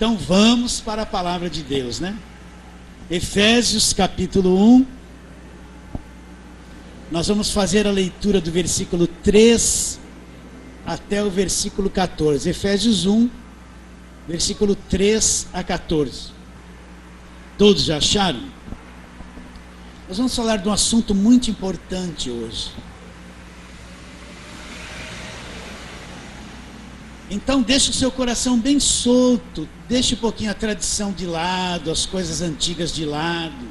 Então vamos para a palavra de Deus, né? Efésios capítulo 1. Nós vamos fazer a leitura do versículo 3 até o versículo 14. Efésios 1, versículo 3 a 14. Todos já acharam? Nós vamos falar de um assunto muito importante hoje. Então deixe o seu coração bem solto, deixe um pouquinho a tradição de lado, as coisas antigas de lado.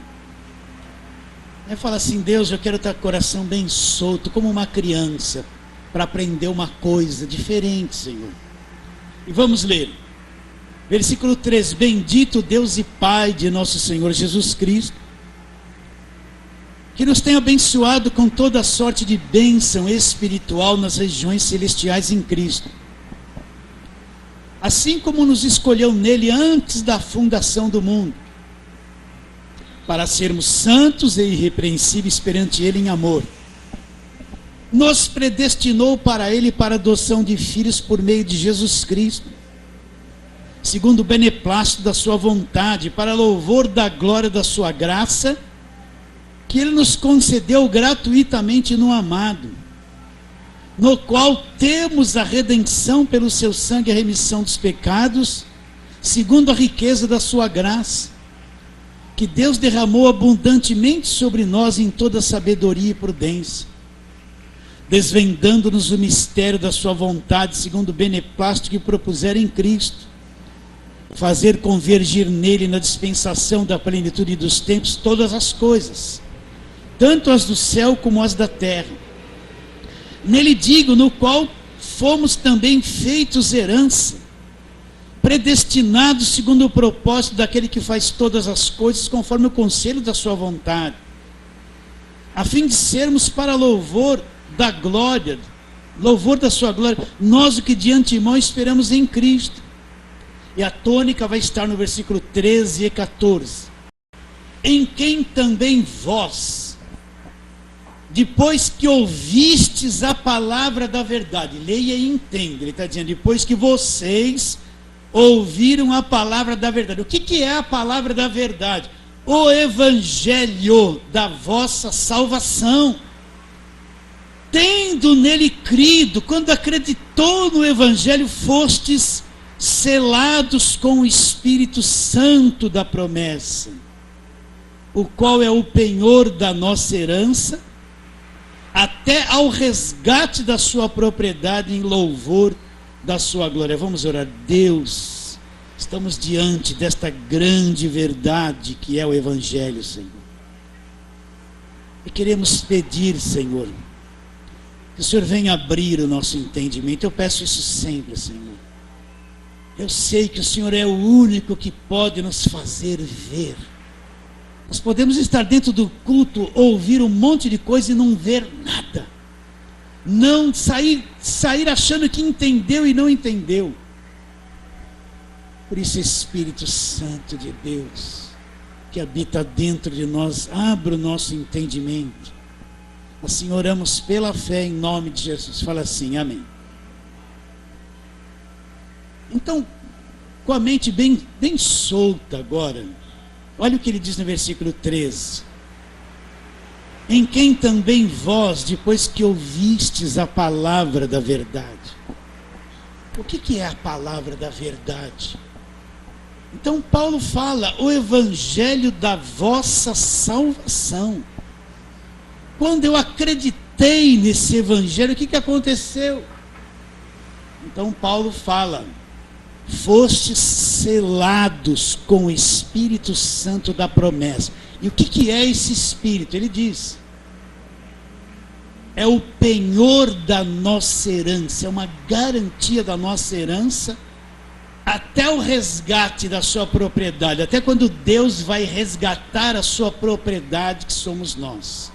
Fala assim: Deus, eu quero estar com o coração bem solto, como uma criança, para aprender uma coisa diferente, Senhor. E vamos ler. Versículo 3: Bendito Deus e Pai de nosso Senhor Jesus Cristo, que nos tem abençoado com toda sorte de bênção espiritual nas regiões celestiais em Cristo, assim como nos escolheu nele antes da fundação do mundo, para sermos santos e irrepreensíveis perante ele em amor. Nos predestinou para ele para a adoção de filhos por meio de Jesus Cristo, segundo o beneplácito da sua vontade, para louvor da glória da sua graça, que ele nos concedeu gratuitamente no amado, no qual temos a redenção pelo seu sangue, a remissão dos pecados, segundo a riqueza da sua graça, que Deus derramou abundantemente sobre nós em toda sabedoria e prudência, desvendando-nos o mistério da sua vontade, segundo o beneplácito que propusera em Cristo, fazer convergir nele, na dispensação da plenitude dos tempos, todas as coisas, tanto as do céu como as da terra. Nele digo, no qual fomos também feitos herança, predestinados segundo o propósito daquele que faz todas as coisas conforme o conselho da sua vontade, a fim de sermos para louvor da glória, louvor da sua glória, nós o que de antemão esperamos em Cristo. E a tônica vai estar no versículo 13 e 14. Em quem também vós, depois que ouvistes a palavra da verdade, leia e entenda, ele está dizendo, depois que vocês ouviram a palavra da verdade. O que é a palavra da verdade? O evangelho da vossa salvação. Tendo nele crido, quando acreditou no evangelho, fostes selados com o Espírito Santo da promessa, o qual é o penhor da nossa herança, até ao resgate da sua propriedade em louvor da sua glória. Vamos orar. Deus, estamos diante desta grande verdade que é o evangelho, Senhor, e queremos pedir, Senhor, que o Senhor venha abrir o nosso entendimento. Eu peço isso sempre, Senhor. Eu sei que o Senhor é o único que pode nos fazer ver. Nós podemos estar dentro do culto, ouvir um monte de coisa e não ver nada. Não sair achando que entendeu e não entendeu. Por isso, Espírito Santo de Deus, que habita dentro de nós, abra o nosso entendimento. Assim oramos pela fé em nome de Jesus. Fala assim, amém. Então, com a mente bem solta agora, olha o que ele diz no versículo 13. Em quem também vós, depois que ouvistes a palavra da verdade. O que é a palavra da verdade? Então Paulo fala, o evangelho da vossa salvação. Quando eu acreditei nesse evangelho, o que aconteceu? Então Paulo fala, fostes selados com o Espírito Santo da promessa. E o que é esse Espírito? Ele diz, é o penhor da nossa herança, é uma garantia da nossa herança, até o resgate da sua propriedade, até quando Deus vai resgatar a sua propriedade, que somos nós.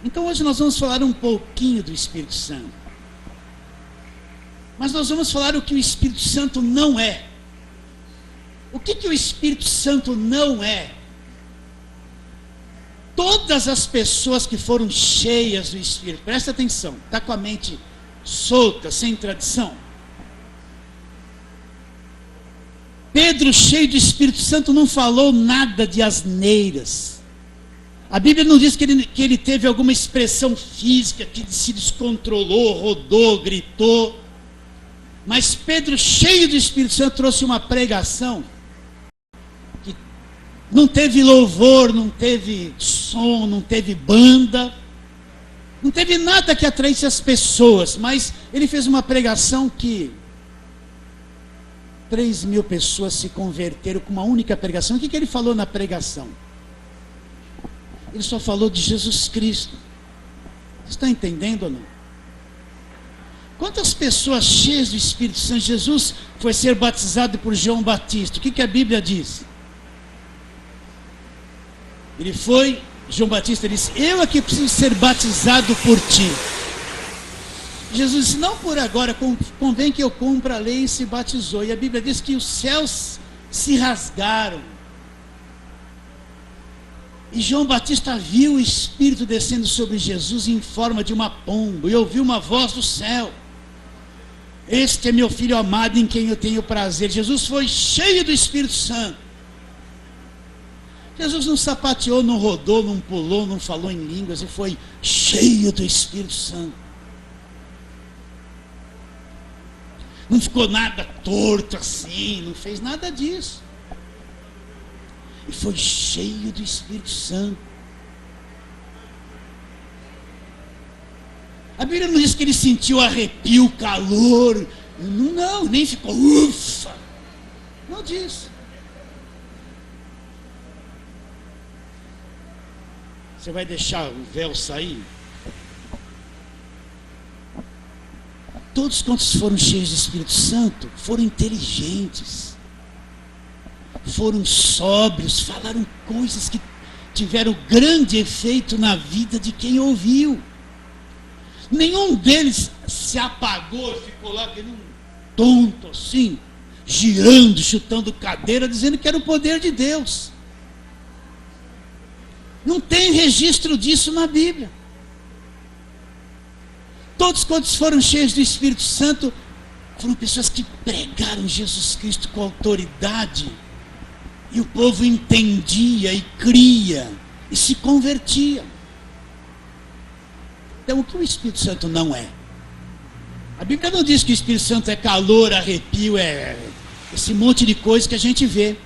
Então hoje nós vamos falar um pouquinho do Espírito Santo. Mas nós vamos falar o que o Espírito Santo não é. O que o Espírito Santo não é? Todas as pessoas que foram cheias do Espírito, presta atenção, está com a mente solta, sem tradição. Pedro, cheio do Espírito Santo, não falou nada de asneiras. A Bíblia não diz que ele teve alguma expressão física, que se descontrolou, rodou, gritou. Mas Pedro, cheio do Espírito Santo, trouxe uma pregação que não teve louvor, não teve som, não teve banda, não teve nada que atraísse as pessoas, mas ele fez uma pregação que 3.000 pessoas se converteram com uma única pregação. O que ele falou na pregação? Ele só falou de Jesus Cristo. Você está entendendo ou não? Quantas pessoas cheias do Espírito Santo? Jesus foi ser batizado por João Batista. O que a Bíblia diz? Ele foi, João Batista disse: eu aqui preciso ser batizado por ti. Jesus disse: não por agora, convém que eu cumpra a lei, e se batizou. E a Bíblia diz que os céus se rasgaram. E João Batista viu o Espírito descendo sobre Jesus em forma de uma pomba, e ouviu uma voz do céu: este é meu filho amado, em quem eu tenho prazer. Jesus foi cheio do Espírito Santo. Jesus não sapateou, não rodou, não pulou, não falou em línguas, ele foi cheio do Espírito Santo. Não ficou nada torto assim, não fez nada disso. E foi cheio do Espírito Santo. A Bíblia não diz que ele sentiu arrepio, calor. Não, nem ficou ufa. Não diz. Você vai deixar o véu sair? Todos quantos foram cheios do Espírito Santo foram inteligentes, foram sóbrios, falaram coisas que tiveram grande efeito na vida de quem ouviu. Nenhum deles se apagou, ficou lá que nem um tonto assim, girando, chutando cadeira, dizendo que era o poder de Deus. Não tem registro disso na Bíblia. Todos quantos foram cheios do Espírito Santo foram pessoas que pregaram Jesus Cristo com autoridade, e o povo entendia e cria e se convertia. Então, o que o Espírito Santo não é? A Bíblia não diz que o Espírito Santo é calor, arrepio, é esse monte de coisa que a gente vê.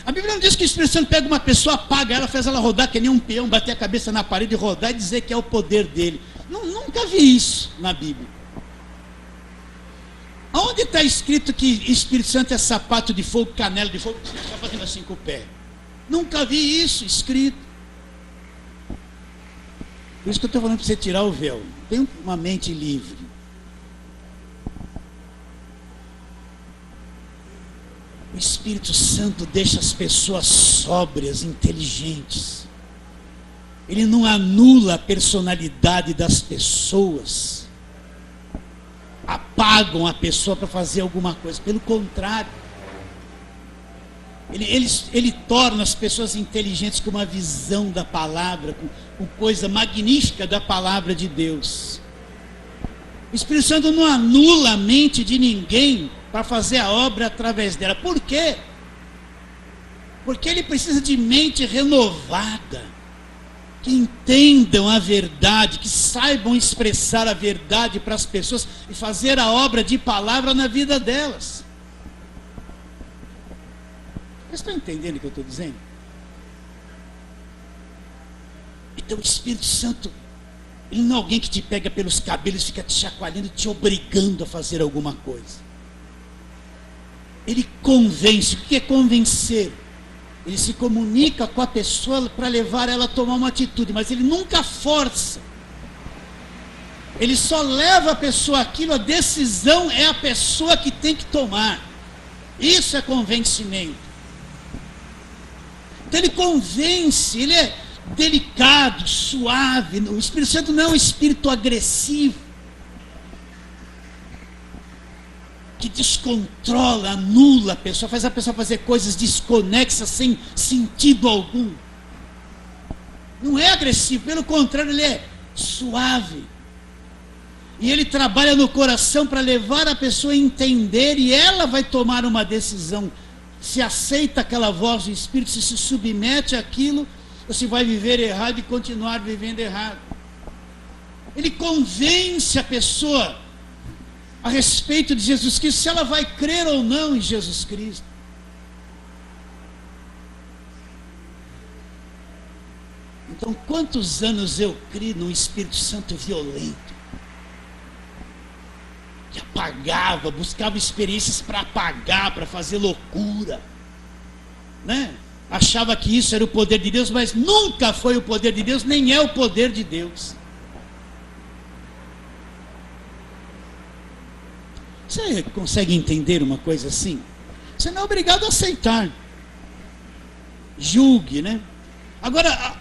A Bíblia não diz que o Espírito Santo pega uma pessoa, apaga ela, faz ela rodar que nem um peão, bater a cabeça na parede, rodar e dizer que é o poder dele. Nunca vi isso na Bíblia. Onde está escrito que Espírito Santo é sapato de fogo, canela de fogo, está fazendo assim com o pé? Nunca vi isso escrito. Por isso que eu estou falando para você tirar o véu. Tem uma mente livre. O Espírito Santo deixa as pessoas sóbrias, inteligentes. Ele não anula a personalidade das pessoas, apagam a pessoa para fazer alguma coisa. Pelo contrário, ele torna as pessoas inteligentes com uma visão da palavra, com coisa magnífica da palavra de Deus. O Espírito Santo não anula a mente de ninguém para fazer a obra através dela. Por quê? Porque ele precisa de mente renovada, que entendam a verdade, que saibam expressar a verdade para as pessoas e fazer a obra de palavra na vida delas. Vocês estão entendendo o que eu estou dizendo? Então o Espírito Santo, ele não é alguém que te pega pelos cabelos e fica te chacoalhando, te obrigando a fazer alguma coisa. Ele convence. O que é convencer? Ele se comunica com a pessoa para levar ela a tomar uma atitude, mas ele nunca força. Ele só leva a pessoa àquilo, a decisão é a pessoa que tem que tomar. Isso é convencimento. Então ele convence, ele é delicado, suave. O Espírito Santo não é um espírito agressivo, que descontrola, anula a pessoa, faz a pessoa fazer coisas desconexas, sem sentido algum. Não é agressivo, pelo contrário, ele é suave. E ele trabalha no coração para levar a pessoa a entender, e ela vai tomar uma decisão. Se aceita aquela voz do Espírito, se submete àquilo, ou se vai viver errado e continuar vivendo errado. Ele convence a pessoa a respeito de Jesus Cristo, se ela vai crer ou não em Jesus Cristo. Então, quantos anos eu criei num Espírito Santo violento, que apagava, buscava experiências para apagar, para fazer loucura, né? Achava que isso era o poder de Deus, mas nunca foi o poder de Deus, nem é o poder de Deus. Você consegue entender uma coisa assim? Você não é obrigado a aceitar. Julgue, né? Agora,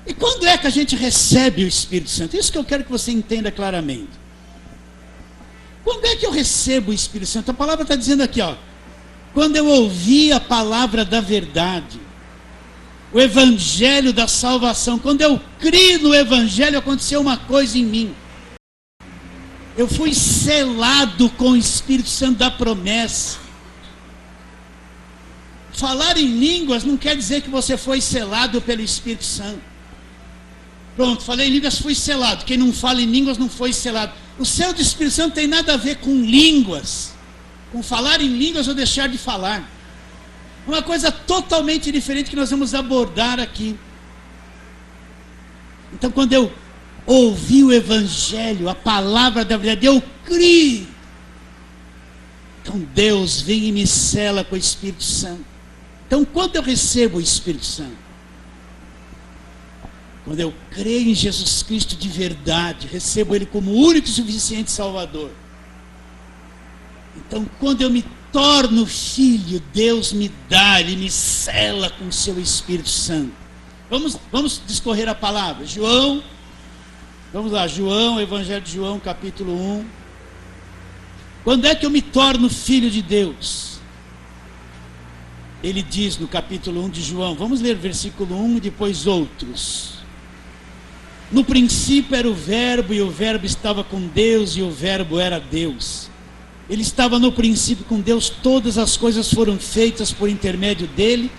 e quando é que a gente recebe o Espírito Santo? Isso que eu quero que você entenda claramente. Quando é que eu recebo o Espírito Santo? A palavra está dizendo aqui, ó. Quando eu ouvi a palavra da verdade, o evangelho da salvação, quando eu criei no evangelho, aconteceu uma coisa em mim. Eu fui selado com o Espírito Santo da promessa. Falar em línguas não quer dizer que você foi selado pelo Espírito Santo. Pronto, falei em línguas, fui selado. Quem não fala em línguas não foi selado. O selo do Espírito Santo tem nada a ver com línguas, com falar em línguas ou deixar de falar. Uma coisa totalmente diferente que nós vamos abordar aqui. Então, quando eu ouvi o evangelho, a palavra da verdade, eu criei. Então Deus vem e me sela com o Espírito Santo. Então, quando eu recebo o Espírito Santo? Quando eu creio em Jesus Cristo de verdade, recebo Ele como único e suficiente Salvador. Então, quando eu me torno filho, Deus me dá, Ele me sela com o seu Espírito Santo. Vamos discorrer a palavra. João, vamos lá, João, Evangelho de João, capítulo 1. Quando é que eu me torno filho de Deus? Ele diz no capítulo 1 de João, vamos ler versículo 1 e depois outros. No princípio era o verbo, e o verbo estava com Deus, e o verbo era Deus. Ele estava no princípio com Deus, todas as coisas foram feitas por intermédio dele,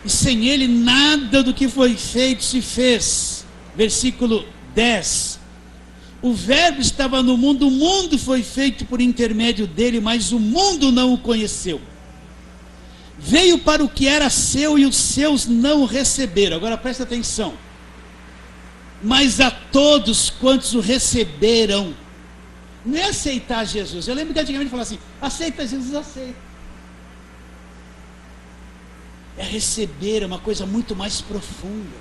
e sem ele nada do que foi feito se fez. Versículo 10. O verbo estava no mundo, o mundo foi feito por intermédio dele, mas o mundo não o conheceu. Veio para o que era seu e os seus não o receberam. Agora presta atenção. Mas a todos quantos o receberam, não é aceitar Jesus. Eu lembro que antigamente falava assim, aceita Jesus, aceita. É receber, é uma coisa muito mais profunda.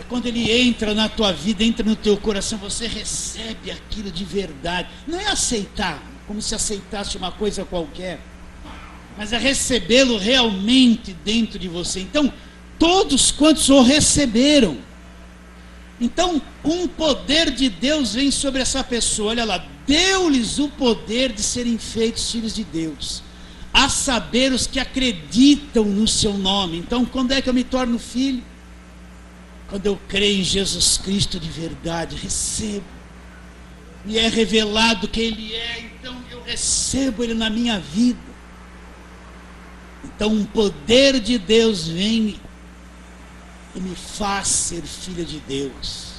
É quando ele entra na tua vida, entra no teu coração, você recebe aquilo de verdade. Não é aceitar, como se aceitasse uma coisa qualquer, mas é recebê-lo realmente dentro de você. Então, todos quantos o receberam, então um poder de Deus vem sobre essa pessoa. Olha lá, deu-lhes o poder de serem feitos filhos de Deus, a saber, os que acreditam no seu nome. Então, quando é que eu me torno filho? Quando eu creio em Jesus Cristo de verdade, recebo. Me é revelado quem Ele é, então eu recebo Ele na minha vida. Então um poder de Deus vem e me faz ser filho de Deus.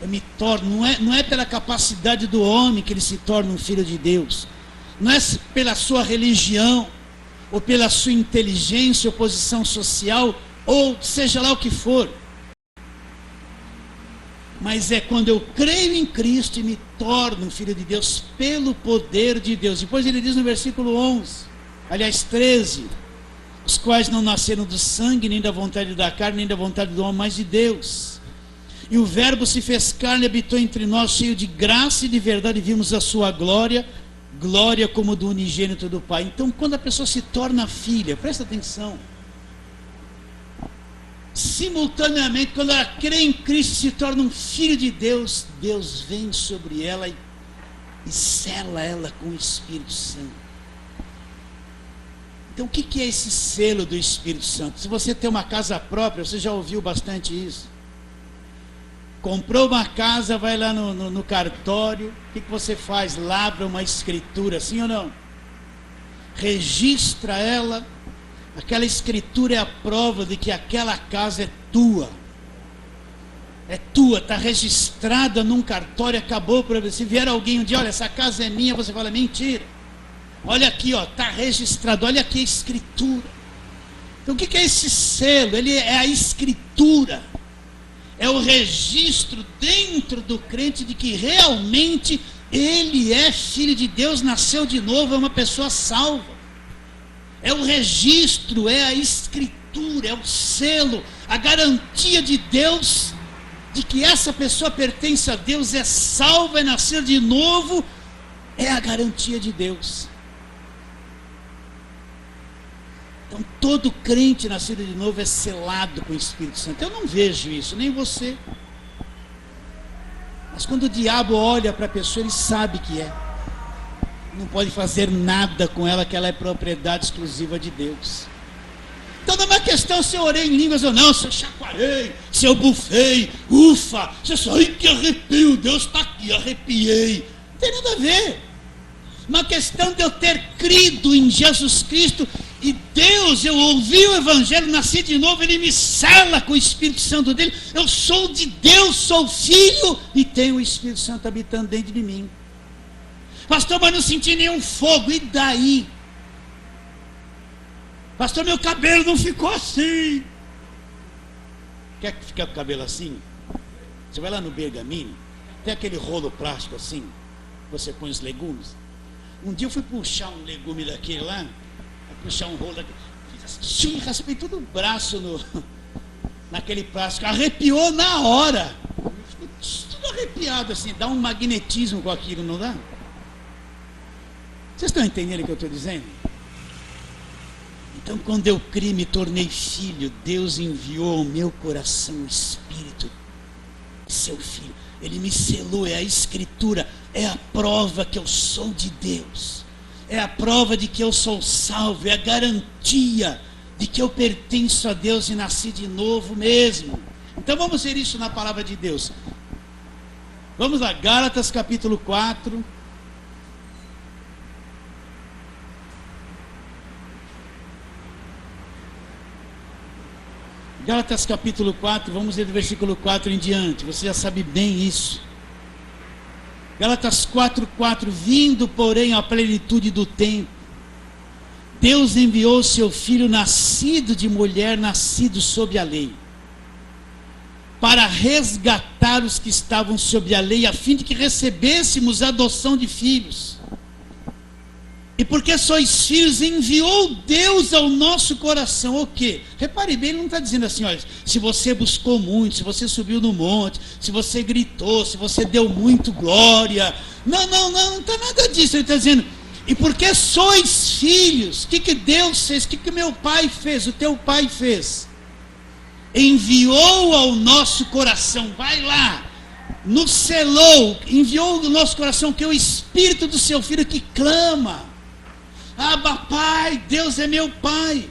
Eu me torno, não é pela capacidade do homem que ele se torna um filho de Deus. Não é pela sua religião, ou pela sua inteligência, ou posição social, ou seja lá o que for. Mas é quando eu creio em Cristo e me torno um filho de Deus pelo poder de Deus. Depois ele diz no versículo 11, aliás 13, os quais não nasceram do sangue, nem da vontade da carne, nem da vontade do homem, mas de Deus. E o verbo se fez carne e habitou entre nós, cheio de graça e de verdade, e vimos a sua glória, glória como do unigênito do Pai. Então, quando a pessoa se torna filha, presta atenção, simultaneamente, quando ela crê em Cristo e se torna um filho de Deus, Deus vem sobre ela e sela ela com o Espírito Santo. Então, o que é esse selo do Espírito Santo? Se você tem uma casa própria, você já ouviu bastante isso. Comprou uma casa, vai lá no cartório, o que você faz? Labra uma escritura, sim ou não? Registra ela, aquela escritura é a prova de que aquela casa é tua. É tua, está registrada num cartório, acabou para você. Se vier alguém um dia, olha, essa casa é minha, você fala, mentira. Olha aqui, está registrado, olha aqui a escritura. Então o que é esse selo? Ele é a escritura. É o registro dentro do crente de que realmente ele é filho de Deus, nasceu de novo, é uma pessoa salva. É o registro, é a escritura, é o selo, a garantia de Deus de que essa pessoa pertence a Deus, é salva, é nascer de novo, é a garantia de Deus. Então todo crente nascido de novo é selado com o Espírito Santo. Eu não vejo isso, nem você. Mas quando o diabo olha para a pessoa, ele sabe que é. Não pode fazer nada com ela, que ela é propriedade exclusiva de Deus. Então não é uma questão se eu orei em línguas ou não, se eu chacoalhei, se eu bufei, ufa, se eu só, ai que arrepio, Deus está aqui, arrepiei. Não tem nada a ver. Uma questão de eu ter crido em Jesus Cristo e Deus, eu ouvi o Evangelho, nasci de novo, Ele me sela com o Espírito Santo dele. Eu sou de Deus, sou filho e tenho o Espírito Santo habitando dentro de mim. Pastor, mas não senti nenhum fogo, e daí? Pastor, meu cabelo não ficou assim. Quer ficar com o cabelo assim? Você vai lá no Bergamini, tem aquele rolo plástico assim, você põe os legumes. Um dia eu fui puxar um legume daquele lá, puxar um rolo daquele, fiz assim, raspei todo o braço naquele plástico, arrepiou na hora. Ficou tudo arrepiado assim, dá um magnetismo com aquilo, não dá? Vocês estão entendendo o que eu estou dizendo? Então, quando eu criei, me tornei filho, Deus enviou ao meu coração o Espírito de seu Filho. Ele me selou, é a Escritura, é a prova que eu sou de Deus. É a prova de que eu sou salvo, é a garantia de que eu pertenço a Deus e nasci de novo mesmo. Então, vamos ver isso na palavra de Deus. Vamos lá, Gálatas capítulo 4. Gálatas capítulo 4, vamos ler do versículo 4 em diante, você já sabe bem isso. Gálatas 4:4, vindo porém à plenitude do tempo, Deus enviou seu Filho nascido de mulher, nascido sob a lei, para resgatar os que estavam sob a lei, a fim de que recebêssemos a adoção de filhos. E porque sois filhos, enviou Deus ao nosso coração o quê? Repare bem, ele não está dizendo assim, olha, se você buscou muito, se você subiu no monte, se você gritou, se você deu muito glória. Não está nada disso. Ele está dizendo, e porque sois filhos, o que Deus fez? O que meu pai fez? O teu pai fez? Enviou ao nosso coração, vai lá, nos selou, enviou ao nosso coração que é o Espírito do seu Filho que clama. Abba, Pai, Deus é meu Pai.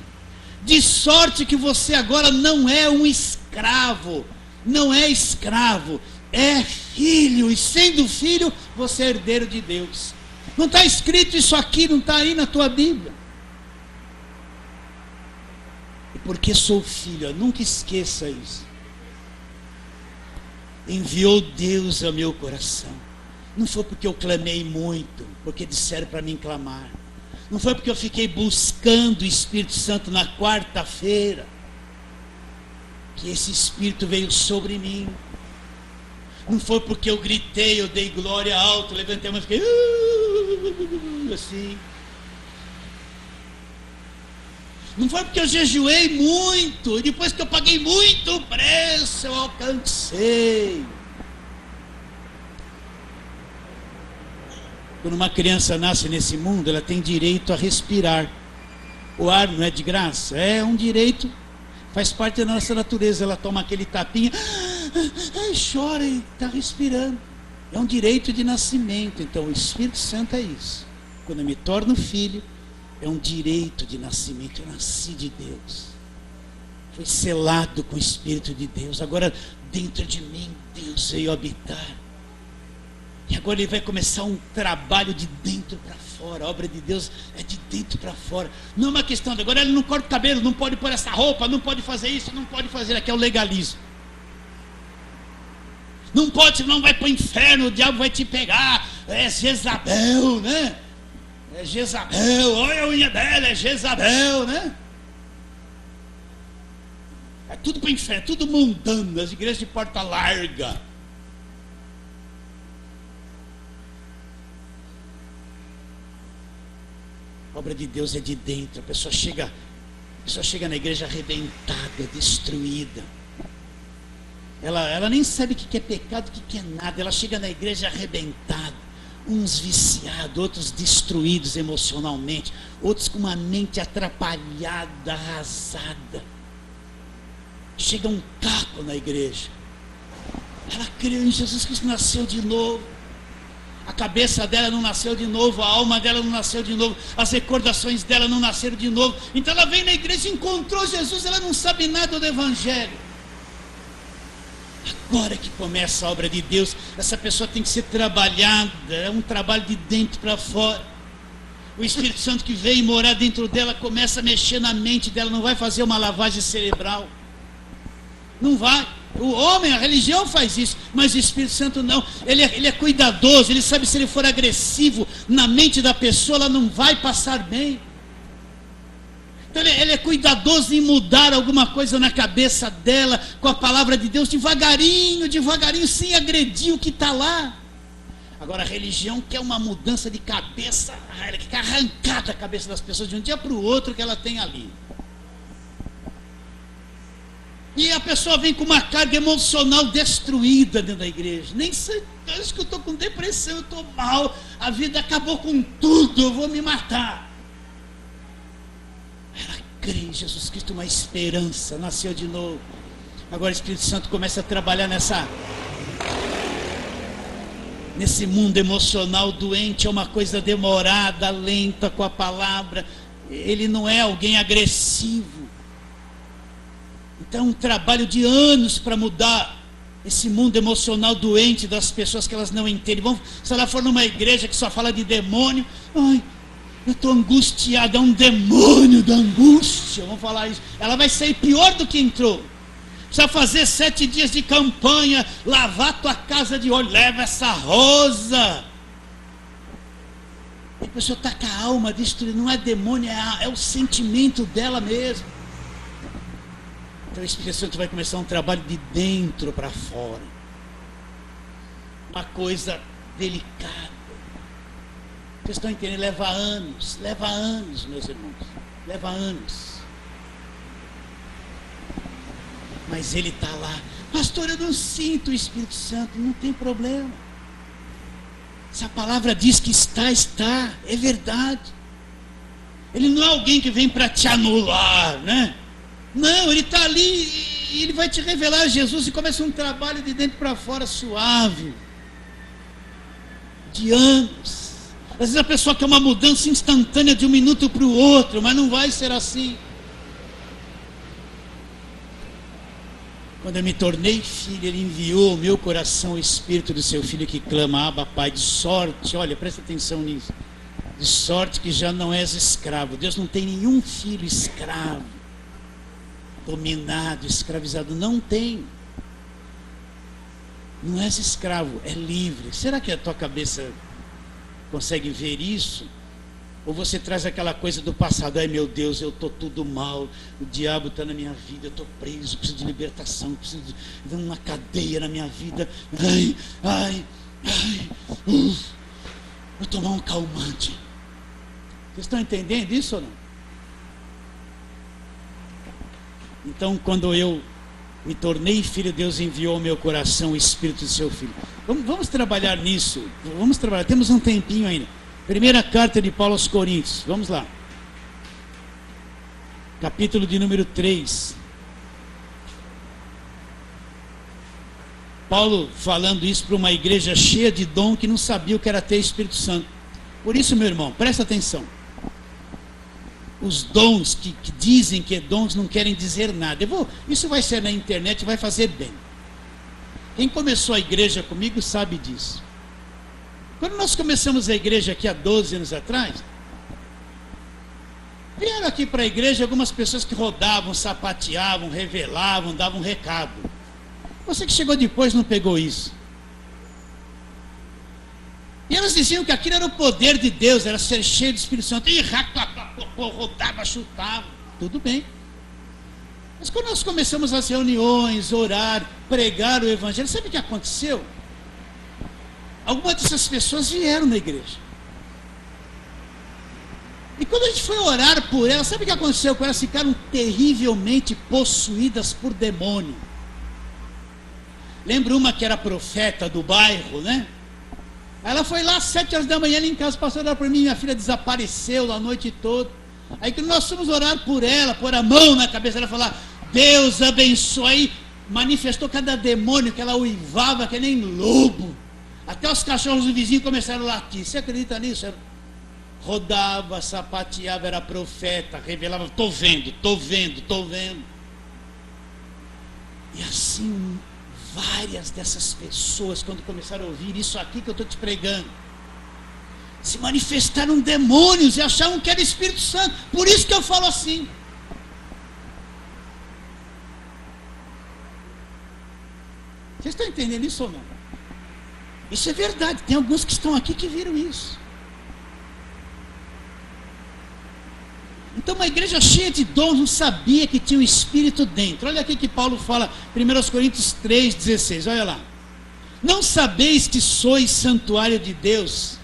De sorte que você agora não é um escravo, não é escravo, é filho, e sendo filho, você é herdeiro de Deus. Não está escrito isso aqui, não está aí na tua Bíblia. E porque sou filho, nunca esqueça isso. Enviou Deus ao meu coração. Não foi porque eu clamei muito, porque disseram para mim clamar. Não foi porque eu fiquei buscando o Espírito Santo na quarta-feira que esse Espírito veio sobre mim. Não foi porque eu gritei, eu dei glória alta, levantei a mão e fiquei assim. Não foi porque eu jejuei muito, e depois que eu paguei muito preço, eu alcancei. Quando uma criança nasce nesse mundo, ela tem direito a respirar. O ar não é de graça, é um direito, faz parte da nossa natureza. Ela toma aquele tapinha, chora e está respirando. É um direito de nascimento. Então o Espírito Santo é isso. Quando eu me torno filho, é um direito de nascimento. Eu nasci de Deus, fui selado com o Espírito de Deus. Agora dentro de mim Deus veio habitar. E agora ele vai começar um trabalho de dentro para fora. A obra de Deus é de dentro para fora. Não é uma questão de agora ele não corta o cabelo, não pode pôr essa roupa, não pode fazer isso, não pode fazer aquilo, é o legalismo. Não pode, senão vai para o inferno, o diabo vai te pegar. É Jezabel, né? É Jezabel, olha a unha dela, é Jezabel, né? É tudo para o inferno, tudo mundano, as igrejas de porta larga. A obra de Deus é de dentro. A pessoa chega na igreja arrebentada, destruída. Ela nem sabe o que é pecado, o que é nada. Ela chega na igreja arrebentada. Uns viciados, outros destruídos emocionalmente, outros com uma mente atrapalhada, arrasada. Chega um caco na igreja. Ela creu em Jesus Cristo, nasceu de novo. A cabeça dela não nasceu de novo, a alma dela não nasceu de novo, as recordações dela não nasceram de novo. Então ela vem na igreja, encontrou Jesus, ela não sabe nada do evangelho. Agora que começa a obra de Deus, essa pessoa tem que ser trabalhada, é um trabalho de dentro para fora. O Espírito Santo que vem morar dentro dela começa a mexer na mente dela, não vai fazer uma lavagem cerebral. Não vai. O homem, a religião faz isso, mas o Espírito Santo não. Ele é cuidadoso, ele sabe se ele for agressivo na mente da pessoa, ela não vai passar bem. Então ele é cuidadoso em mudar alguma coisa na cabeça dela, com a palavra de Deus, devagarinho, sem agredir o que está lá. Agora a religião quer uma mudança de cabeça, ela quer arrancar da cabeça das pessoas de um dia para o outro que ela tem ali. E a pessoa vem com uma carga emocional destruída dentro da igreja. Nem sei, acho que eu estou com depressão, eu estou mal, a vida acabou com tudo, eu vou me matar. Ela crê em Jesus Cristo, uma esperança, nasceu de novo. Agora o Espírito Santo começa a trabalhar nesse mundo emocional doente, é uma coisa demorada, lenta com a palavra. Ele não é alguém agressivo. Então é um trabalho de anos para mudar esse mundo emocional doente das pessoas que elas não entendem. Se ela for numa igreja que só fala de demônio, ai, eu estou angustiada, é um demônio da angústia, vamos falar isso. Ela vai sair pior do que entrou. Precisa fazer 7 dias de campanha, lavar tua casa de óleo, leva essa rosa. E a pessoa está com a alma destruída, não é demônio, é o sentimento dela mesmo. Então o Espírito Santo vai começar um trabalho de dentro para fora. Uma coisa delicada. Vocês estão entendendo? Leva anos, meus irmãos. Leva anos. Mas ele está lá. Pastor, eu não sinto o Espírito Santo. Não tem problema. Se a palavra diz que está, é verdade. Ele não é alguém que vem para te anular, né? Não, ele está ali e ele vai te revelar Jesus e começa um trabalho de dentro para fora suave. De anos. Às vezes a pessoa quer uma mudança instantânea de um minuto para o outro, mas não vai ser assim. Quando eu me tornei filho, ele enviou ao meu coração o Espírito do seu Filho que clama, Abba, Pai, de sorte, olha, presta atenção nisso, de sorte que já não és escravo. Deus não tem nenhum filho escravo, dominado, escravizado, não tem. Não és escravo, é livre. Será que a tua cabeça consegue ver isso? Ou você traz aquela coisa do passado, ai meu Deus, eu estou tudo mal, o diabo está na minha vida, eu estou preso, preciso de libertação, preciso de uma cadeia na minha vida, vou tomar um calmante. Vocês estão entendendo isso ou não? Então, quando eu me tornei filho, Deus enviou ao meu coração o Espírito do seu Filho. Vamos trabalhar nisso. Vamos trabalhar. Temos um tempinho ainda. Primeira carta de Paulo aos Coríntios. Vamos lá. Capítulo de número 3. Paulo falando isso para uma igreja cheia de dom que não sabia o que era ter Espírito Santo. Por isso, meu irmão, presta atenção. Os dons que dizem que é dons não querem dizer nada. Isso vai ser na internet, vai fazer bem. Quem começou a igreja comigo sabe disso. Quando nós começamos a igreja aqui há 12 anos atrás, vieram aqui para a igreja algumas pessoas que rodavam, sapateavam, revelavam, davam um recado. Você que chegou depois não pegou isso. E elas diziam que aquilo era o poder de Deus, era ser cheio do Espírito Santo. E rodava, chutava. Tudo bem. Mas quando nós começamos as reuniões, orar, pregar o Evangelho, sabe o que aconteceu? Algumas dessas pessoas vieram na igreja. E quando a gente foi orar por elas, sabe o que aconteceu com elas? Ficaram terrivelmente possuídas por demônio. Lembra uma que era profeta do bairro, né? Ela foi lá às 7 horas da manhã, ali em casa, passou a orar por mim, minha filha desapareceu a noite toda. Aí quando nós fomos orar por ela, pôr a mão na cabeça dela, falar, Deus abençoe, aí manifestou cada demônio que ela uivava, que nem lobo. Até os cachorros do vizinho começaram a latir. Você acredita nisso? Rodava, sapateava, era profeta, revelava, estou vendo. E assim, várias dessas pessoas, quando começaram a ouvir isso aqui que eu estou te pregando, se manifestaram demônios e achavam que era Espírito Santo. Por isso que eu falo assim. Vocês estão entendendo isso ou não? Isso é verdade, tem alguns que estão aqui que viram isso. Então uma igreja cheia de dons não sabia que tinha um Espírito dentro. Olha aqui que Paulo fala, 1 Coríntios 3,16, olha lá. Não sabeis que sois santuário de Deus,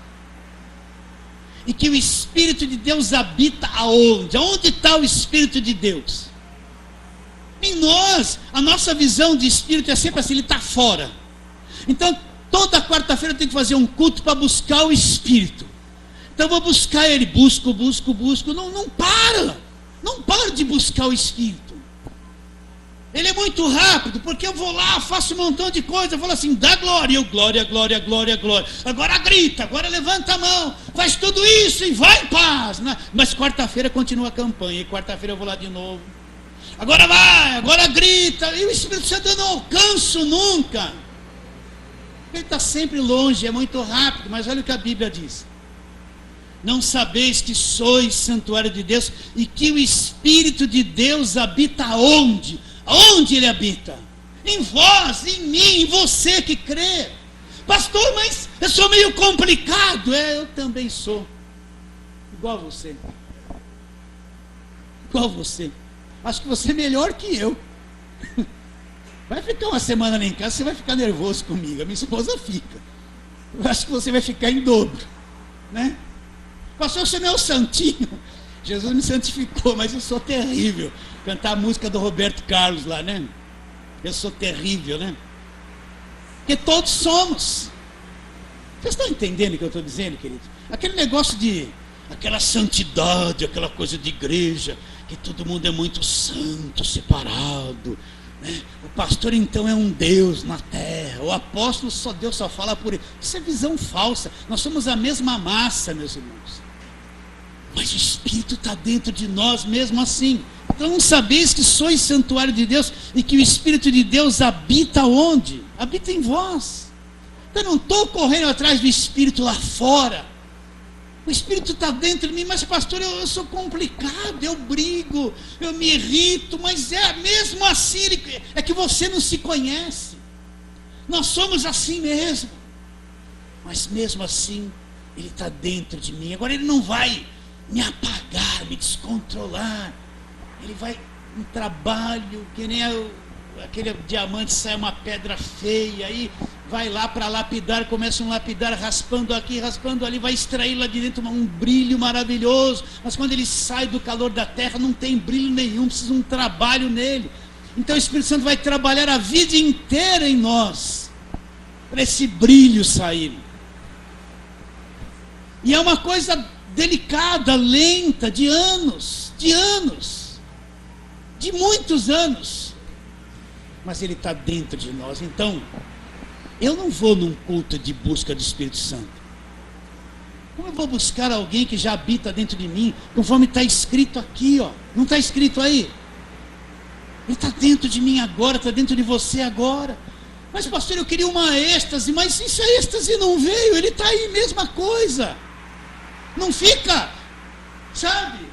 e que o Espírito de Deus habita aonde? Aonde está o Espírito de Deus? Em nós. A nossa visão de Espírito é sempre assim, ele está fora. Então toda quarta-feira eu tenho que fazer um culto para buscar o Espírito. Então eu vou buscar ele, busco. Não para de buscar o Espírito. Ele é muito rápido, porque eu vou lá, faço um montão de coisa, eu falo assim, dá glória, eu glória. Agora grita, agora levanta a mão, faz tudo isso e vai em paz. Mas quarta-feira continua a campanha, e quarta-feira eu vou lá de novo. Agora vai, agora grita, e o Espírito Santo eu não alcanço nunca. Ele está sempre longe, é muito rápido, mas olha o que a Bíblia diz. Não sabeis que sois santuário de Deus e que o Espírito de Deus habita onde? Aonde ele habita? Em vós, em mim, em você que crê. Pastor, mas eu sou meio complicado. Eu também sou. Igual você. Acho que você é melhor que eu. Vai ficar uma semana lá em casa, você vai ficar nervoso comigo. A minha esposa fica. Eu acho que você vai ficar em dobro, né? Pastor, você não é o santinho? Jesus me santificou, mas eu sou terrível. Cantar a música do Roberto Carlos lá, né? Eu sou terrível, né? Porque todos somos. Vocês estão entendendo o que eu estou dizendo, querido? Aquele negócio de, aquela santidade, aquela coisa de igreja, que todo mundo é muito santo, separado, né? O pastor então é um Deus na terra, o apóstolo Deus só fala por ele. Isso é visão falsa. Nós somos a mesma massa, meus irmãos, mas o Espírito está dentro de nós mesmo assim. Então não sabeis que sois santuário de Deus e que o Espírito de Deus habita onde? Habita em vós. Então eu não estou correndo atrás do Espírito lá fora. O Espírito está dentro de mim, mas pastor, eu sou complicado, eu brigo, eu me irrito, mas mesmo assim, é que você não se conhece. Nós somos assim mesmo, mas mesmo assim, ele está dentro de mim. Agora ele não vai me apagar, me descontrolar. Ele vai um trabalho, que nem aquele diamante, sai uma pedra feia, aí vai lá para lapidar, começa um lapidar, raspando aqui, raspando ali, vai extrair lá de dentro um brilho maravilhoso, mas quando ele sai do calor da terra, não tem brilho nenhum, precisa de um trabalho nele. Então o Espírito Santo vai trabalhar a vida inteira em nós, para esse brilho sair. E é uma coisa delicada, lenta, de muitos anos, mas ele está dentro de nós. Então eu não vou num culto de busca do Espírito Santo. Como eu vou buscar alguém que já habita dentro de mim, conforme está escrito aqui, ó? Não está escrito aí? Ele está dentro de mim agora, está dentro de você agora. Mas pastor, eu queria uma êxtase, mas se a êxtase não veio, ele está aí, mesma coisa. Não fica, sabe?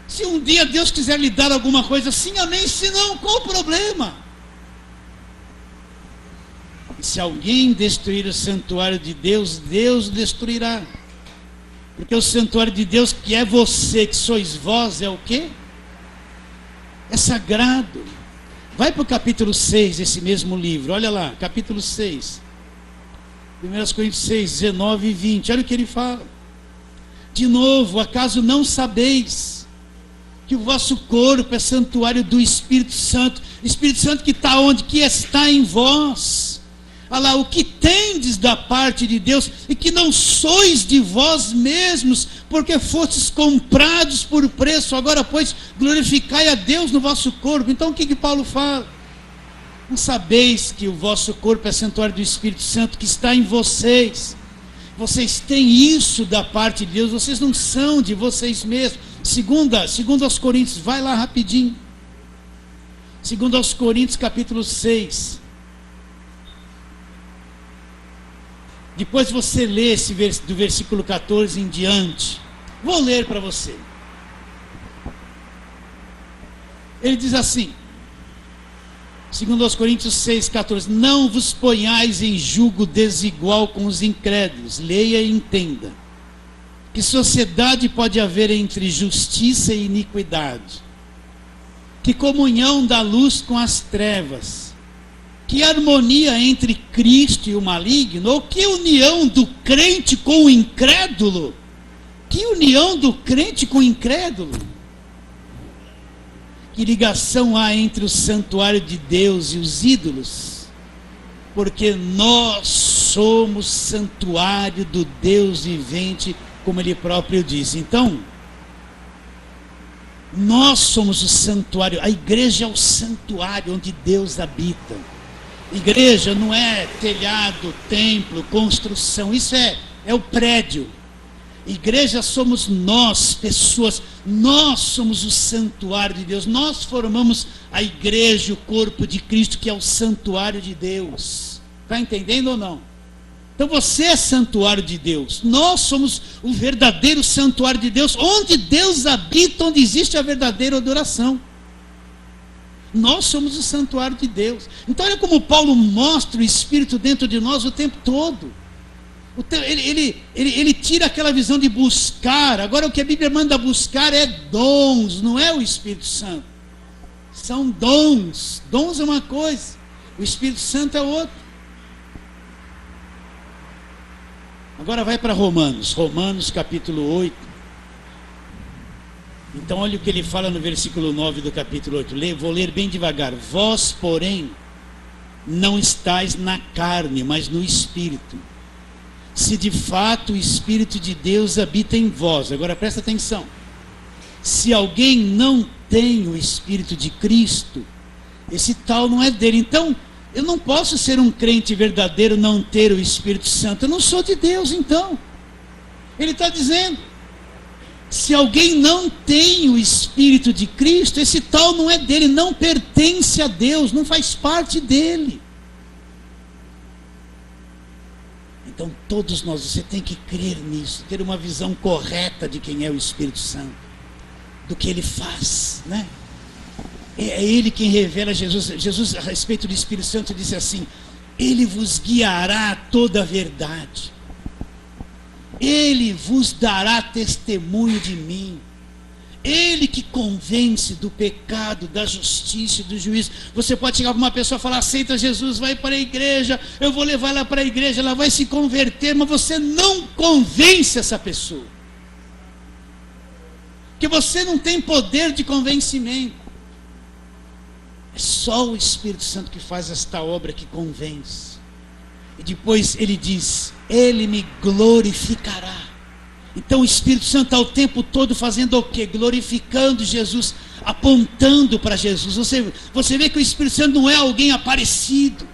Se um dia Deus quiser lhe dar alguma coisa, sim, amém. Se não, qual o problema? E se alguém destruir o santuário de Deus, Deus destruirá. Porque o santuário de Deus, que é você, que sois vós, é o quê? É sagrado. Vai para o capítulo 6 desse mesmo livro, olha lá, capítulo 6. 1 Coríntios 6, 19 e 20, olha o que ele fala. De novo, acaso não sabeis que o vosso corpo é santuário do Espírito Santo? Espírito Santo que está onde? Que está em vós. Olha lá, o que tendes da parte de Deus, e que não sois de vós mesmos, porque fostes comprados por preço. Agora, pois, glorificai a Deus no vosso corpo. Então, o que Paulo fala? Não sabeis que o vosso corpo é santuário do Espírito Santo que está em vocês? Vocês têm isso da parte de Deus, vocês não são de vocês mesmos. Segundo aos Coríntios, vai lá rapidinho. Segundo aos Coríntios, capítulo 6. Depois você lê do versículo 14 em diante. Vou ler para você. Ele diz assim, segundo aos Coríntios 6, 14: não vos ponhais em julgo desigual com os incrédulos. Leia e entenda. Que sociedade pode haver entre justiça e iniquidade? Que comunhão da luz com as trevas? Que harmonia entre Cristo e o maligno? Ou que união do crente com o incrédulo? Que união do crente com o incrédulo? Que ligação há entre o santuário de Deus e os ídolos? Porque nós somos santuário do Deus vivente, como ele próprio diz. Então, nós somos o santuário. A igreja é o santuário onde Deus habita. Igreja não é telhado, templo, construção. Isso é o prédio. Igreja somos nós, pessoas. Nós somos o santuário de Deus. Nós formamos a igreja, o corpo de Cristo, que é o santuário de Deus. Está entendendo ou não? Então você é santuário de Deus. Nós somos o verdadeiro santuário de Deus, onde Deus habita, onde existe a verdadeira adoração. Nós somos o santuário de Deus. Então olha como Paulo mostra o Espírito dentro de nós o tempo todo. Ele tira aquela visão de buscar. Agora o que a Bíblia manda buscar é dons, não é o Espírito Santo. São dons. Dons é uma coisa, o Espírito Santo é outra. Agora vai para Romanos capítulo 8. Então olha o que ele fala no versículo 9 do capítulo 8. Vou ler bem devagar. Vós, porém, não estáis na carne, mas no Espírito. Se de fato o Espírito de Deus habita em vós. Agora presta atenção. Se alguém não tem o Espírito de Cristo, esse tal não é dele. Então, eu não posso ser um crente verdadeiro, não ter o Espírito Santo. Eu não sou de Deus, então. Ele está dizendo, se alguém não tem o Espírito de Cristo, esse tal não é dele, não pertence a Deus, não faz parte dele. Então todos nós, você tem que crer nisso, ter uma visão correta de quem é o Espírito Santo, do que ele faz, né? É ele quem revela Jesus. Jesus, a respeito do Espírito Santo, disse assim: ele vos guiará a toda a verdade. Ele vos dará testemunho de mim. Ele que convence do pecado, da justiça e do juízo. Você pode chegar para uma pessoa e falar: aceita Jesus, vai para a igreja, eu vou levar ela para a igreja, ela vai se converter, mas você não convence essa pessoa, porque você não tem poder de convencimento. É só o Espírito Santo que faz esta obra, que convence. E depois ele diz: ele me glorificará. Então o Espírito Santo está o tempo todo fazendo o quê? Glorificando Jesus, apontando para Jesus. Você vê que o Espírito Santo não é alguém aparecido.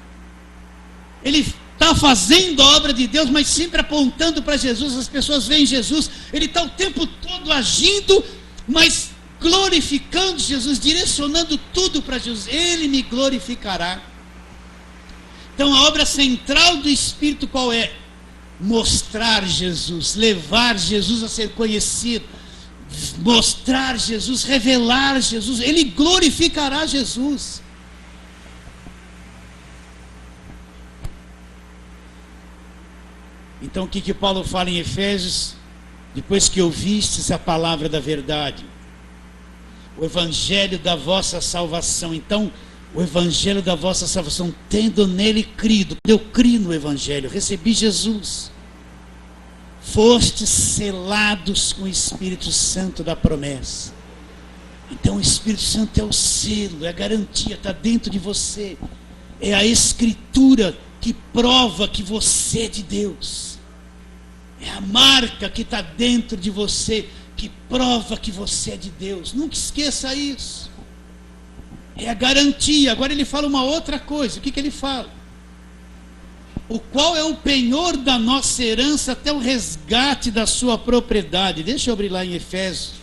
Ele está fazendo a obra de Deus, mas sempre apontando para Jesus. As pessoas veem Jesus. Ele está o tempo todo agindo, mas glorificando Jesus, direcionando tudo para Jesus. Ele me glorificará. Então a obra central do Espírito qual é? Mostrar Jesus, levar Jesus a ser conhecido, mostrar Jesus, revelar Jesus. Ele glorificará Jesus. Então o que Paulo fala em Efésios? Depois que ouvistes a palavra da verdade, o evangelho da vossa salvação. Então, o evangelho da vossa salvação, tendo nele crido, eu criei no evangelho, recebi Jesus, fostes selados com o Espírito Santo da promessa. Então o Espírito Santo é o selo, é a garantia, está dentro de você, é a escritura que prova que você é de Deus, é a marca que está dentro de você, que prova que você é de Deus. Nunca esqueça isso. É a garantia. Agora ele fala uma outra coisa. O que ele fala? O qual é o penhor da nossa herança até o resgate da sua propriedade. Deixa eu abrir lá em Efésios.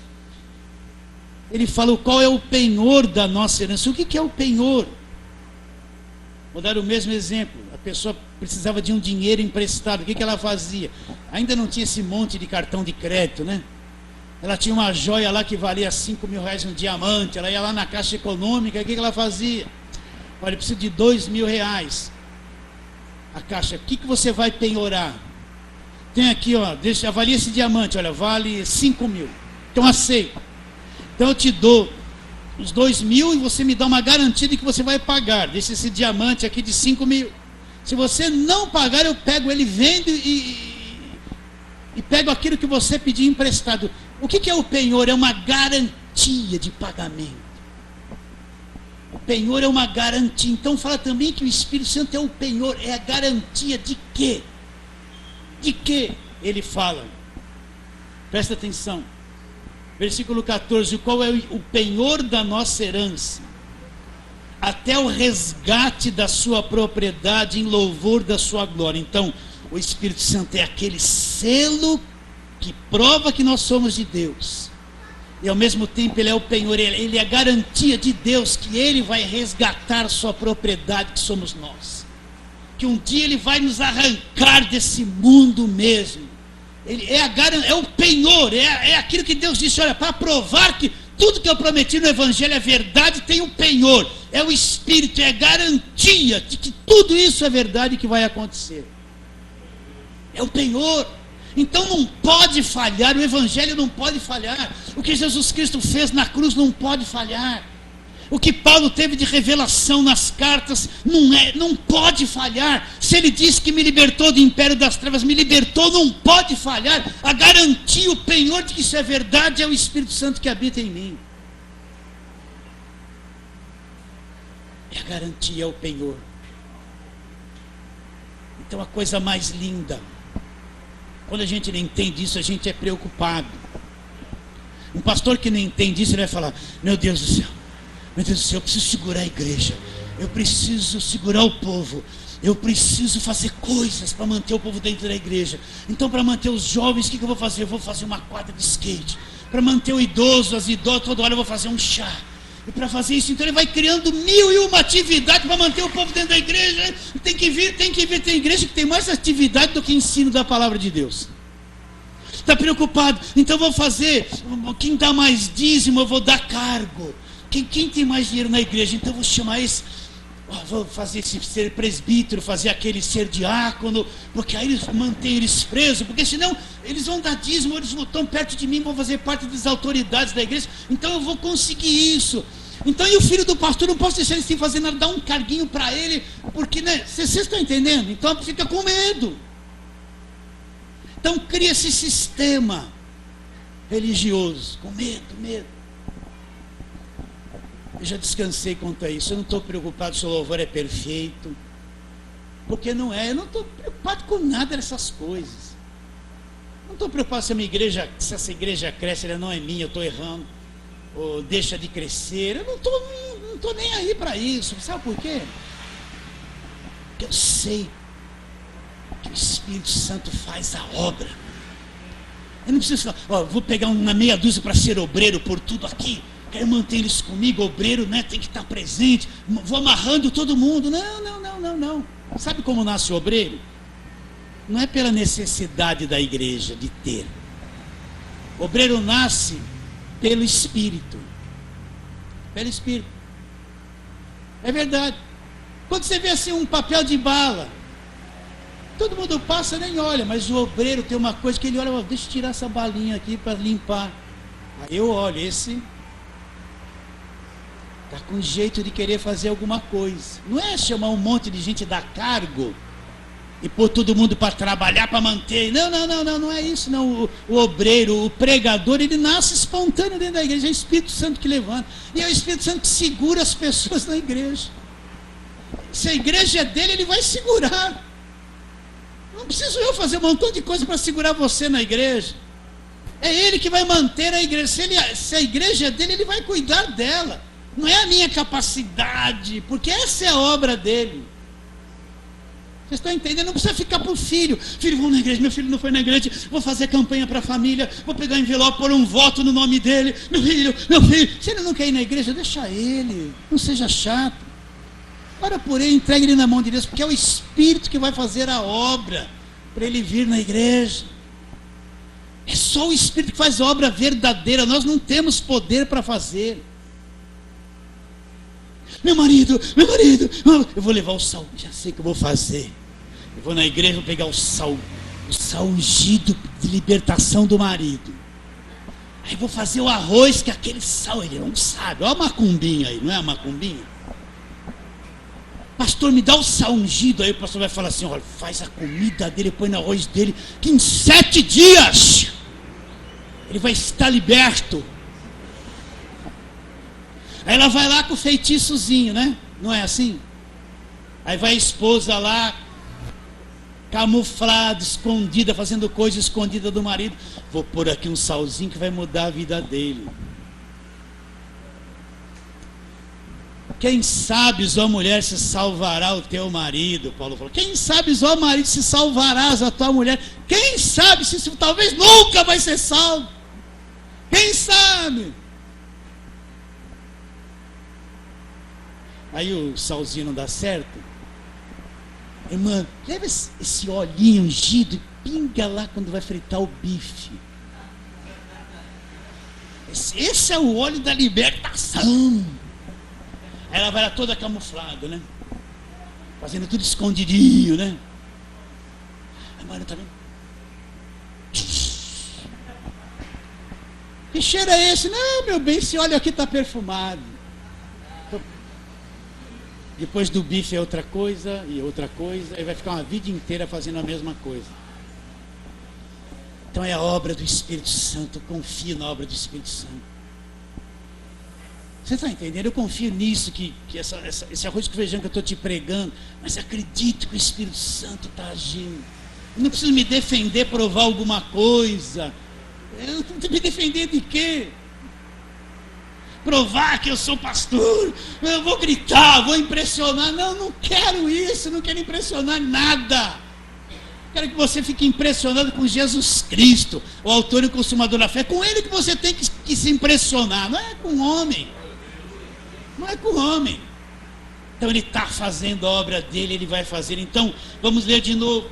Ele fala o qual é o penhor da nossa herança. O que é o penhor? Vou dar o mesmo exemplo. A pessoa precisava de um dinheiro emprestado. O que ela fazia? Ainda não tinha esse monte de cartão de crédito, né? Ela tinha uma joia lá que valia 5 mil reais, um diamante. Ela ia lá na Caixa Econômica. O que ela fazia? Olha, eu preciso de 2 mil reais. A Caixa, o que você vai penhorar? Tem aqui, ó, avalia esse diamante. Olha, vale 5 mil. Então aceita. Então eu te dou os 2 mil e você me dá uma garantia de que você vai pagar. Deixa esse diamante aqui de 5 mil. Se você não pagar, eu pego ele, vendo e pego aquilo que você pediu emprestado. O que é o penhor? É uma garantia de pagamento. O penhor é uma garantia. Então fala também que o Espírito Santo é o penhor, é a garantia de quê? De quê? Ele fala. Presta atenção. Versículo 14. O qual é o penhor da nossa herança? Até o resgate da sua propriedade em louvor da sua glória. Então, o Espírito Santo é aquele selo que prova que nós somos de Deus. E ao mesmo tempo ele é o penhor, ele é a garantia de Deus que ele vai resgatar sua propriedade, que somos nós. Que um dia ele vai nos arrancar desse mundo mesmo. Ele é o penhor, é aquilo que Deus disse, olha, para provar que tudo que eu prometi no Evangelho é verdade, tem um penhor. É o Espírito, é a garantia de que tudo isso é verdade que vai acontecer. É o penhor. Então não pode falhar, o Evangelho não pode falhar. O que Jesus Cristo fez na cruz não pode falhar. O que Paulo teve de revelação nas cartas não pode falhar. Se ele diz que me libertou do império das trevas, me libertou, não pode falhar. A garantia, o penhor de que isso é verdade é o Espírito Santo que habita em mim. É a garantia, é o penhor. Então a coisa mais linda, quando a gente não entende isso, a gente é preocupado. Um pastor que não entende isso, ele vai falar, meu Deus do céu, eu preciso segurar a igreja, eu preciso segurar o povo, eu preciso fazer coisas para manter o povo dentro da igreja. Então, para manter os jovens, o que eu vou fazer? Eu vou fazer uma quadra de skate. Para manter o idoso, as idosas, toda hora eu vou fazer um chá. E para fazer isso, então ele vai criando 1001 atividades para manter o povo dentro da igreja. Tem que vir. Tem igreja que tem mais atividade do que ensino da palavra de Deus. Está preocupado? Então vou fazer, quem dá mais dízimo eu vou dar cargo. Quem tem mais dinheiro na igreja? Então eu vou chamar esse, vou fazer esse ser presbítero, fazer aquele ser diácono, porque aí eles mantêm eles presos, porque senão eles vão dar dízimo, eles estão perto de mim, vão fazer parte das autoridades da igreja, então eu vou conseguir isso. Então, e o filho do pastor, não posso deixar ele sem fazer nada, dar um carguinho para ele, porque, né, vocês estão entendendo? Então fica com medo. Então cria esse sistema religioso, com medo. Eu já descansei quanto a isso. Eu não estou preocupado se o louvor é perfeito, porque não é. Eu não estou preocupado com nada dessas coisas. Não estou preocupado se a minha igreja, se essa igreja cresce, ela não é minha, eu estou errando, ou deixa de crescer. Eu não estou nem aí para isso. Sabe por quê? Porque eu sei que o Espírito Santo faz a obra. Eu não preciso falar, vou pegar uma meia dúzia para ser obreiro por tudo aqui. Quero manter eles comigo, obreiro, né? Tem que estar presente. Vou amarrando todo mundo. Não. Sabe como nasce o obreiro? Não é pela necessidade da igreja de ter. O obreiro nasce pelo Espírito. Pelo Espírito. É verdade. Quando você vê assim um papel de bala, todo mundo passa, nem olha, mas o obreiro tem uma coisa que ele olha, deixa eu tirar essa balinha aqui para limpar. Aí eu olho, esse está com jeito de querer fazer alguma coisa. Não é chamar um monte de gente da cargo e pôr todo mundo para trabalhar, para manter. Não é isso não. O obreiro, o pregador, ele nasce espontâneo dentro da igreja. É o Espírito Santo que levanta. E é o Espírito Santo que segura as pessoas na igreja. Se a igreja é dele, ele vai segurar. Não preciso eu fazer um montão de coisa para segurar você na igreja. É ele que vai manter a igreja. Se a igreja é dele, ele vai cuidar dela. Não é a minha capacidade, porque essa é a obra dele. Vocês estão entendendo? Não precisa ficar para o filho. Filho, vou na igreja, meu filho não foi na igreja, vou fazer campanha para a família, vou pegar envelope, pôr um voto no nome dele. Meu filho, se ele não quer ir na igreja, deixa ele, não seja chato. Ora por ele, entregue ele na mão de Deus, porque é o Espírito que vai fazer a obra, para ele vir na igreja. É só o Espírito que faz a obra verdadeira, nós não temos poder para fazer. Meu marido, eu vou levar o sal, já sei o que eu vou fazer. Eu vou na igreja, vou pegar o sal ungido de libertação do marido. Aí vou fazer o arroz, que aquele sal ele não sabe. Olha a macumbinha aí, não é a macumbinha? Pastor, me dá o sal ungido. Aí o pastor vai falar assim, olha, faz a comida dele, põe no arroz dele, que em 7 dias ele vai estar liberto. Aí ela vai lá com o feitiçozinho, né? Não é assim? Aí vai a esposa lá, camuflada, escondida, fazendo coisa escondida do marido. Vou pôr aqui um salzinho que vai mudar a vida dele. Quem sabe, ó mulher, se salvará o teu marido, Paulo falou. Quem sabe, ó marido, se salvarás a tua mulher. Quem sabe, se talvez nunca vai ser salvo. Quem sabe? Aí o salzinho não dá certo. Irmã, leva esse olhinho ungido e pinga lá quando vai fritar o bife. Esse é o óleo da libertação. Aí ela vai lá toda camuflada, né? Fazendo tudo escondidinho, né? Aí mano, tá vendo? Que cheiro é esse? Não, meu bem, esse óleo aqui está perfumado. Depois do bife é outra coisa, e outra coisa, aí vai ficar uma vida inteira fazendo a mesma coisa. Então é a obra do Espírito Santo, eu confio na obra do Espírito Santo. Você está entendendo? Eu confio nisso, que esse arroz com feijão que eu estou te pregando, mas acredito que o Espírito Santo está agindo. Eu não preciso me defender, provar alguma coisa. Eu não tenho que me defender de quê? Provar que eu sou pastor, eu vou gritar, vou impressionar. Não quero isso, não quero impressionar nada. Quero que você fique impressionado com Jesus Cristo, o autor e o consumador da fé. Com ele que você tem que se impressionar, não é com o homem. Não é com o homem. Então ele está fazendo a obra dele, ele vai fazer. Então, vamos ler de novo.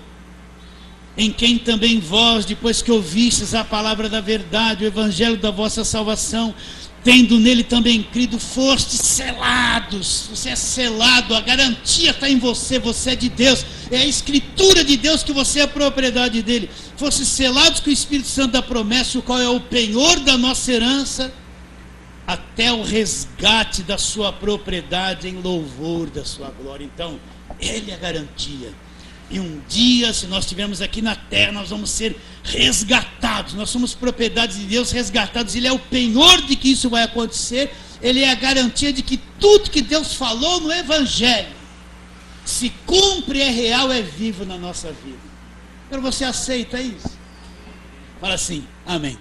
Em quem também vós, depois que ouvistes a palavra da verdade, o evangelho da vossa salvação, tendo nele também crido, fostes selados. Você é selado, a garantia está em você, você é de Deus, é a escritura de Deus que você é a propriedade dele. Fostes selados com o Espírito Santo da promessa, o qual é o penhor da nossa herança, até o resgate da sua propriedade em louvor da sua glória. Então, ele é a garantia. E um dia, se nós estivermos aqui na terra, nós vamos ser resgatados. Nós somos propriedades de Deus, resgatados. Ele é o penhor de que isso vai acontecer. Ele é a garantia de que tudo que Deus falou no Evangelho se cumpre, é real, é vivo na nossa vida. Então você aceita isso? Fala assim, amém.